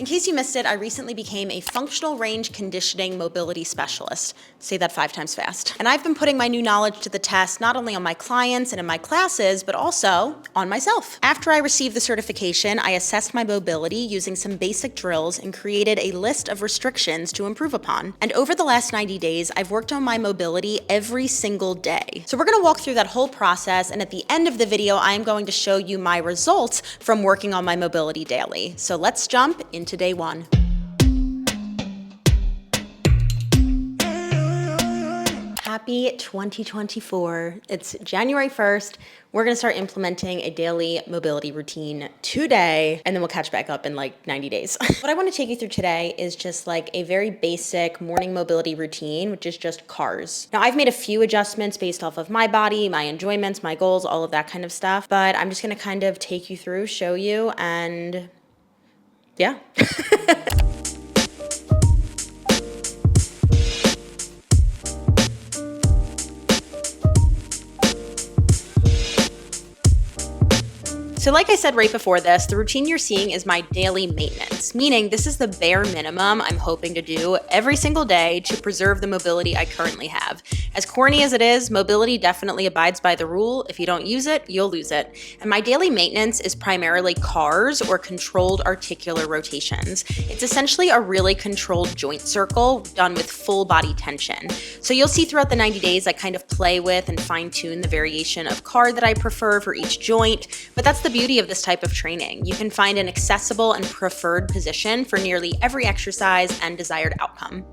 In case you missed it, I recently became a functional range conditioning mobility specialist. Say that 5 times fast. And I've been putting my new knowledge to the test, not only on my clients and in my classes, but also on myself. After I received the certification, I assessed my mobility using some basic drills and created a list of restrictions to improve upon. And over the last 90 days, I've worked on my mobility every single day. So we're gonna walk through that whole process, and at the end of the video, I am going to show you my results from working on my mobility daily. So let's jump into day one. Happy 2024. It's January 1st. We're gonna start implementing a daily mobility routine today, and then we'll catch back up in like 90 days. What I wanna take you through today is just like a very basic morning mobility routine, which is just cars. Now, I've made a few adjustments based off of my body, my enjoyments, my goals, all of that kind of stuff, but I'm just gonna kind of take you through, show you, and yeah. So like I said right before this, the routine you're seeing is my daily maintenance, meaning this is the bare minimum I'm hoping to do every single day to preserve the mobility I currently have. As corny as it is, mobility definitely abides by the rule. If you don't use it, you'll lose it. And my daily maintenance is primarily cars or controlled articular rotations. It's essentially a really controlled joint circle done with full body tension. So you'll see throughout the 90 days, I kind of play with and fine tune the variation of car that I prefer for each joint, but that's the beauty of this type of training. You can find an accessible and preferred position for nearly every exercise and desired outcome.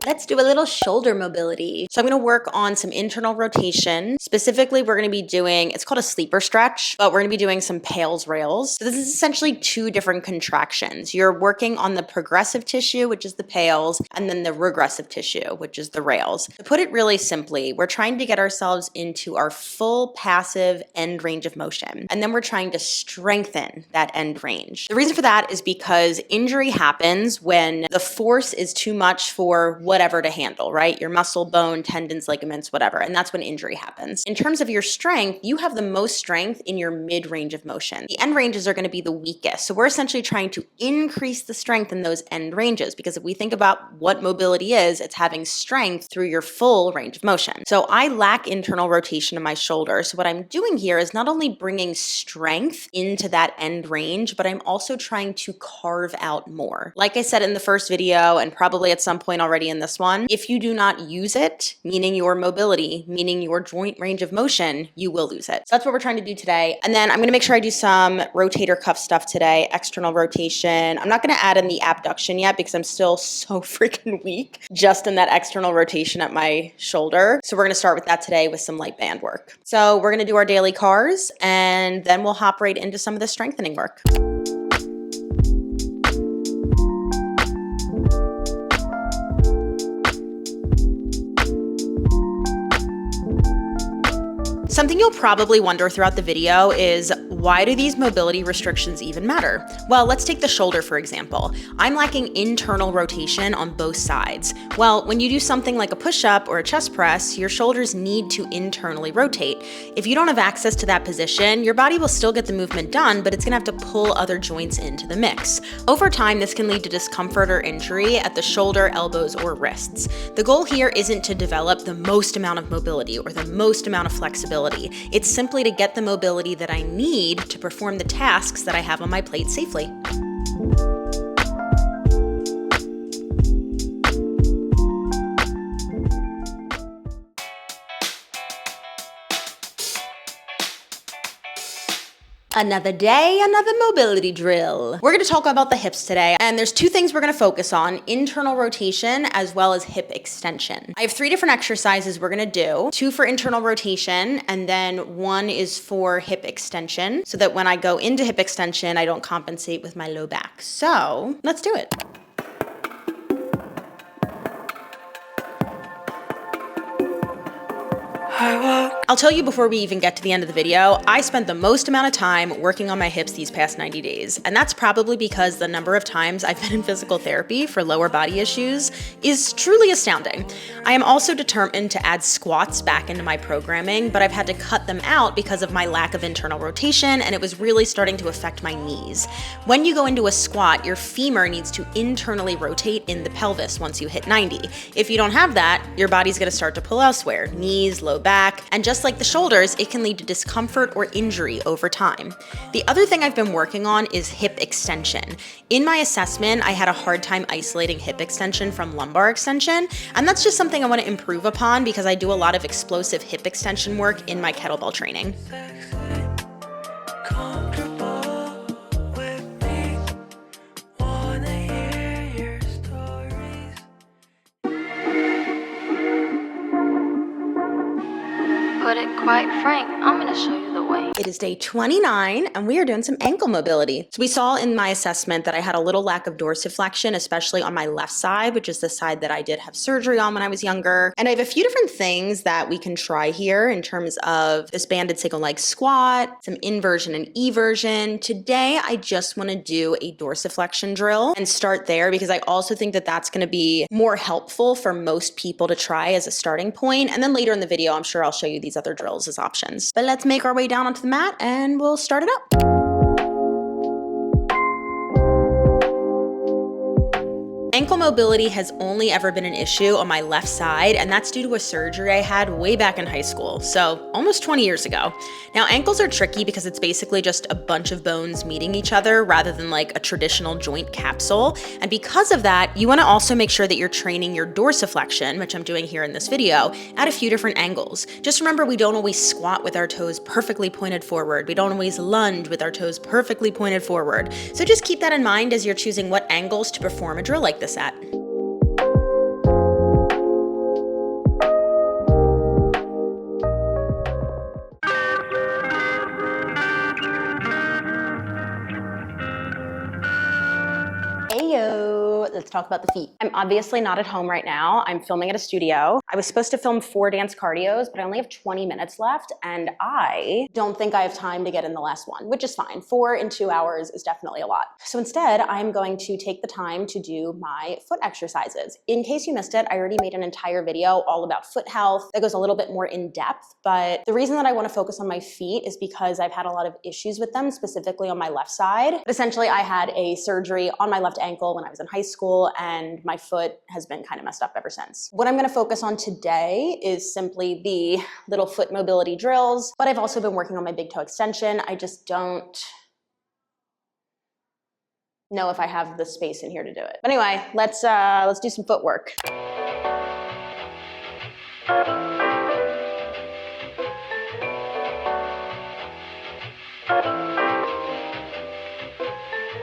Let's do a little shoulder mobility. So I'm gonna work on some internal rotation. Specifically, we're gonna be doing, it's called a sleeper stretch, but we're gonna be doing some pales rails. So this is essentially 2 different contractions. You're working on the progressive tissue, which is the pales, and then the regressive tissue, which is the rails. To put it really simply, we're trying to get ourselves into our full passive end range of motion. And then we're trying to strengthen that end range. The reason for that is because injury happens when the force is too much for whatever to handle, right? Your muscle, bone, tendons, ligaments, whatever. And that's when injury happens. In terms of your strength, you have the most strength in your mid-range of motion. The end ranges are going to be the weakest. So we're essentially trying to increase the strength in those end ranges, because if we think about what mobility is, it's having strength through your full range of motion. So I lack internal rotation in my shoulder. So what I'm doing here is not only bringing strength into that end range, but I'm also trying to carve out more. Like I said in the first video, and probably at some point already in this one, if you do not use it, meaning your mobility, meaning your joint range of motion, you will lose it. So that's what we're trying to do today. And then I'm gonna make sure I do some rotator cuff stuff today, external rotation. I'm not gonna add in the abduction yet because I'm still so freaking weak just in that external rotation at my shoulder. So we're gonna start with that today with some light band work. So we're gonna do our daily cars, and then we'll hop right into some of the strengthening work. Something you'll probably wonder throughout the video is, why do these mobility restrictions even matter? Well, let's take the shoulder, for example. I'm lacking internal rotation on both sides. Well, when you do something like a push-up or a chest press, your shoulders need to internally rotate. If you don't have access to that position, your body will still get the movement done, but it's gonna have to pull other joints into the mix. Over time, this can lead to discomfort or injury at the shoulder, elbows, or wrists. The goal here isn't to develop the most amount of mobility or the most amount of flexibility. It's simply to get the mobility that I need to perform the tasks that I have on my plate safely. Another day, another mobility drill. We're gonna talk about the hips today, and there's two things we're gonna focus on: internal rotation as well as hip extension. I have 3 different exercises we're gonna do, 2 for internal rotation, and then 1 is for hip extension, so that when I go into hip extension, I don't compensate with my low back. So let's do it. I'll tell you before we even get to the end of the video, I spent the most amount of time working on my hips these past 90 days. And that's probably because the number of times I've been in physical therapy for lower body issues is truly astounding. I am also determined to add squats back into my programming, but I've had to cut them out because of my lack of internal rotation, and it was really starting to affect my knees. When you go into a squat, your femur needs to internally rotate in the pelvis once you hit 90. If you don't have that, your body's gonna start to pull elsewhere, knees, low back, and just like the shoulders, it can lead to discomfort or injury over time. The other thing I've been working on is hip extension. In my assessment, I had a hard time isolating hip extension from lumbar extension, and that's just something I want to improve upon because I do a lot of explosive hip extension work in my kettlebell training. Put it quite frank, I'm gonna show you the way. It is day 29, and we are doing some ankle mobility. So we saw in my assessment that I had a little lack of dorsiflexion, especially on my left side, which is the side that I did have surgery on when I was younger. And I have a few different things that we can try here in terms of this banded single leg squat, some inversion and eversion. Today, I just want to do a dorsiflexion drill and start there because I also think that that's going to be more helpful for most people to try as a starting point. And then later in the video, I'm sure I'll show you these other drills as options. But let's make our way down onto the mat and we'll start it up. Ankle mobility has only ever been an issue on my left side, and that's due to a surgery I had way back in high school, so almost 20 years ago. Now, ankles are tricky because it's basically just a bunch of bones meeting each other rather than like a traditional joint capsule, and because of that, you want to also make sure that you're training your dorsiflexion, which I'm doing here in this video, at a few different angles. Just remember, we don't always squat with our toes perfectly pointed forward. We don't always lunge with our toes perfectly pointed forward. So just keep that in mind as you're choosing what angles to perform a drill like this at. Ayo, let's talk about the feet. I'm obviously not at home right now. I'm filming at a studio. I was supposed to film 4 dance cardios, but I only have 20 minutes left, and I don't think I have time to get in the last one, which is fine. 4 in 2 hours is definitely a lot. So instead, I'm going to take the time to do my foot exercises. In case you missed it, I already made an entire video all about foot health that goes a little bit more in depth, but the reason that I want to focus on my feet is because I've had a lot of issues with them, specifically on my left side. But essentially, I had a surgery on my left ankle when I was in high school, and my foot has been kind of messed up ever since. What I'm going to focus on today is simply the little foot mobility drills, but I've also been working on my big toe extension. I just don't know if I have the space in here to do it. But anyway, let's do some footwork.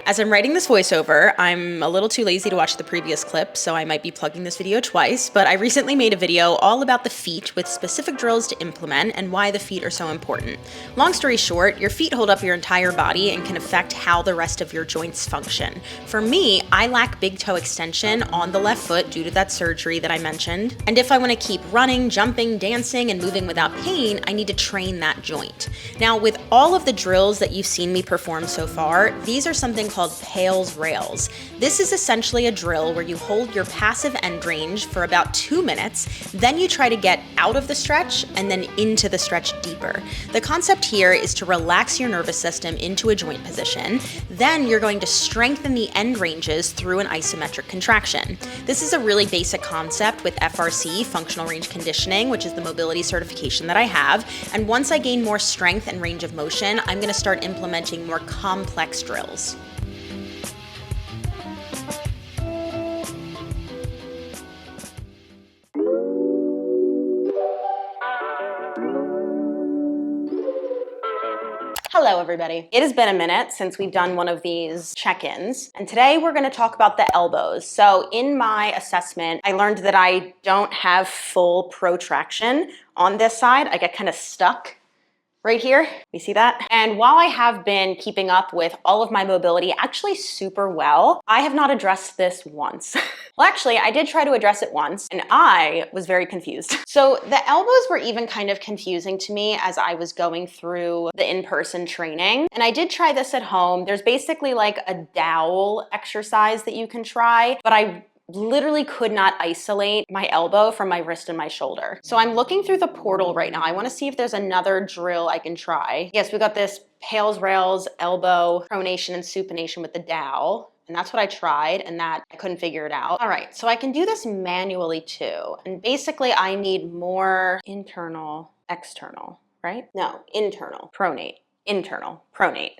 As I'm writing this voiceover, I'm a little too lazy to watch the previous clip, so I might be plugging this video twice, but I recently made a video all about the feet with specific drills to implement and why the feet are so important. Long story short, your feet hold up your entire body and can affect how the rest of your joints function. For me, I lack big toe extension on the left foot due to that surgery that I mentioned, and if I want to keep running, jumping, dancing, and moving without pain, I need to train that joint. Now, with all of the drills that you've seen me perform so far, these are something called Pales Rails. This is essentially a drill where you hold your passive end range for about 2 minutes, then you try to get out of the stretch and then into the stretch deeper. The concept here is to relax your nervous system into a joint position, then you're going to strengthen the end ranges through an isometric contraction. This is a really basic concept with FRC, Functional Range Conditioning, which is the mobility certification that I have, and once I gain more strength and range of motion, I'm going to start implementing more complex drills. Hello, everybody. It has been a minute since we've done one of these check-ins, and today we're gonna talk about the elbows. So in my assessment, I learned that I don't have full protraction on this side. I get kind of stuck right here. You see that? And while I have been keeping up with all of my mobility actually super well, I have not addressed this once. Well, actually, I did try to address it once, and I was very confused. So the elbows were even kind of confusing to me as I was going through the in-person training. And I did try this at home. There's basically like a dowel exercise that you can try, but I literally could not isolate my elbow from my wrist and my shoulder. So I'm looking through the portal right now. I want to see if there's another drill I can try. Yes, we got this pails, rails, elbow, pronation, and supination with the dowel. And that's what I tried, and that I couldn't figure it out. All right, so I can do this manually too. And basically I need more internal, external, right? No, internal, pronate, internal, pronate.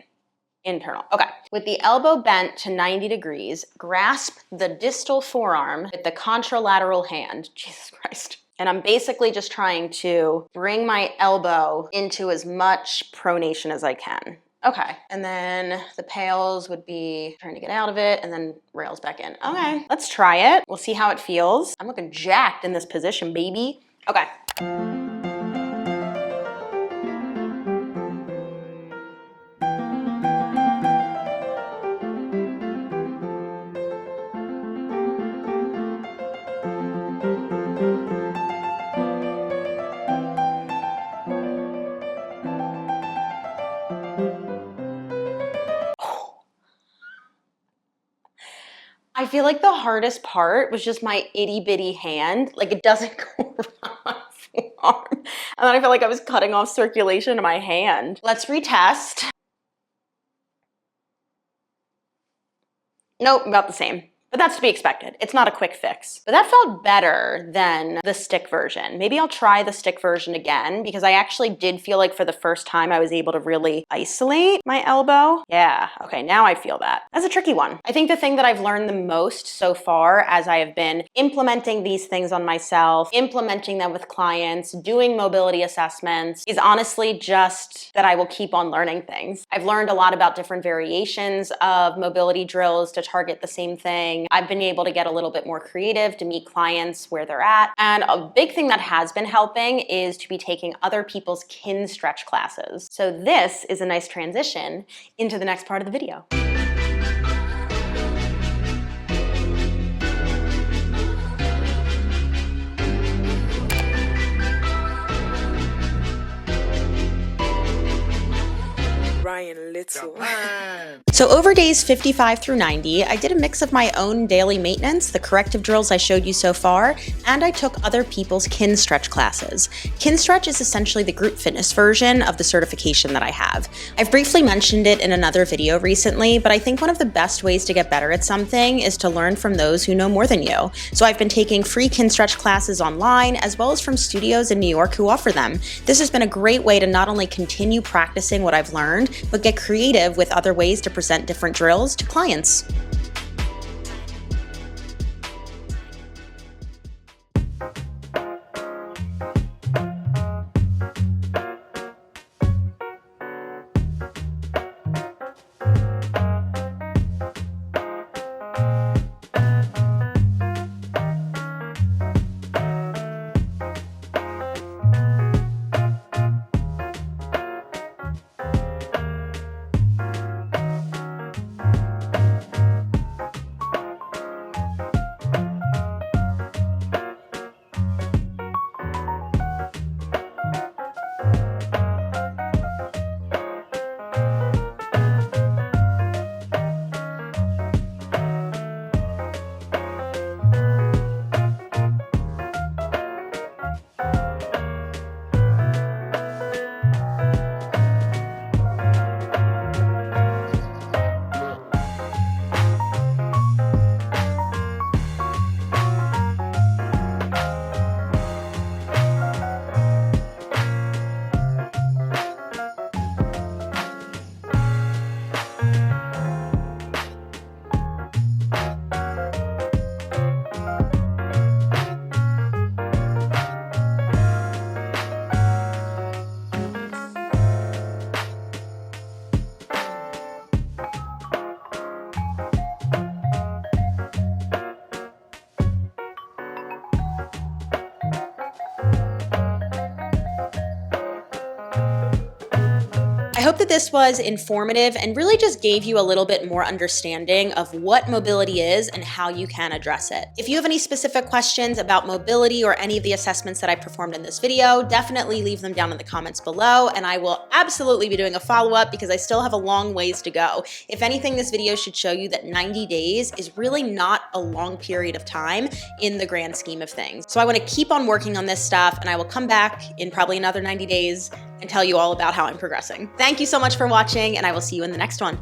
Internal. Okay. With the elbow bent to 90 degrees, grasp the distal forearm with the contralateral hand. Jesus Christ. And I'm basically just trying to bring my elbow into as much pronation as I can. Okay. And then the pails would be trying to get out of it and then rails back in. Okay. Let's try it. We'll see how it feels. I'm looking jacked in this position, baby. Okay. I feel like the hardest part was just my itty bitty hand. Like it doesn't go around my forearm. And then I felt like I was cutting off circulation in my hand. Let's retest. Nope, about the same. But that's to be expected. It's not a quick fix. But that felt better than the stick version. Maybe I'll try the stick version again because I actually did feel like for the first time I was able to really isolate my elbow. Yeah, okay, now I feel that. That's a tricky one. I think the thing that I've learned the most so far as I have been implementing these things on myself, implementing them with clients, doing mobility assessments, is honestly just that I will keep on learning things. I've learned a lot about different variations of mobility drills to target the same thing. I've been able to get a little bit more creative to meet clients where they're at. And a big thing that has been helping is to be taking other people's kin stretch classes. So this is a nice transition into the next part of the video. So over days 55 through 90, I did a mix of my own daily maintenance, the corrective drills I showed you so far, and I took other people's kin stretch classes. Kin stretch is essentially the group fitness version of the certification that I have. I've briefly mentioned it in another video recently, but I think one of the best ways to get better at something is to learn from those who know more than you. So I've been taking free kin stretch classes online, as well as from studios in New York who offer them. This has been a great way to not only continue practicing what I've learned, but get creative with other ways to present different drills to clients. hope that this was informative and really just gave you a little bit more understanding of what mobility is and how you can address it. If you have any specific questions about mobility or any of the assessments that I performed in this video, definitely leave them down in the comments below, and I will absolutely be doing a follow-up because I still have a long ways to go. If anything, this video should show you that 90 days is really not a long period of time in the grand scheme of things. So I want to keep on working on this stuff, and I will come back in probably another 90 days and tell you all about how I'm progressing. Thank you so much for watching, and I will see you in the next one.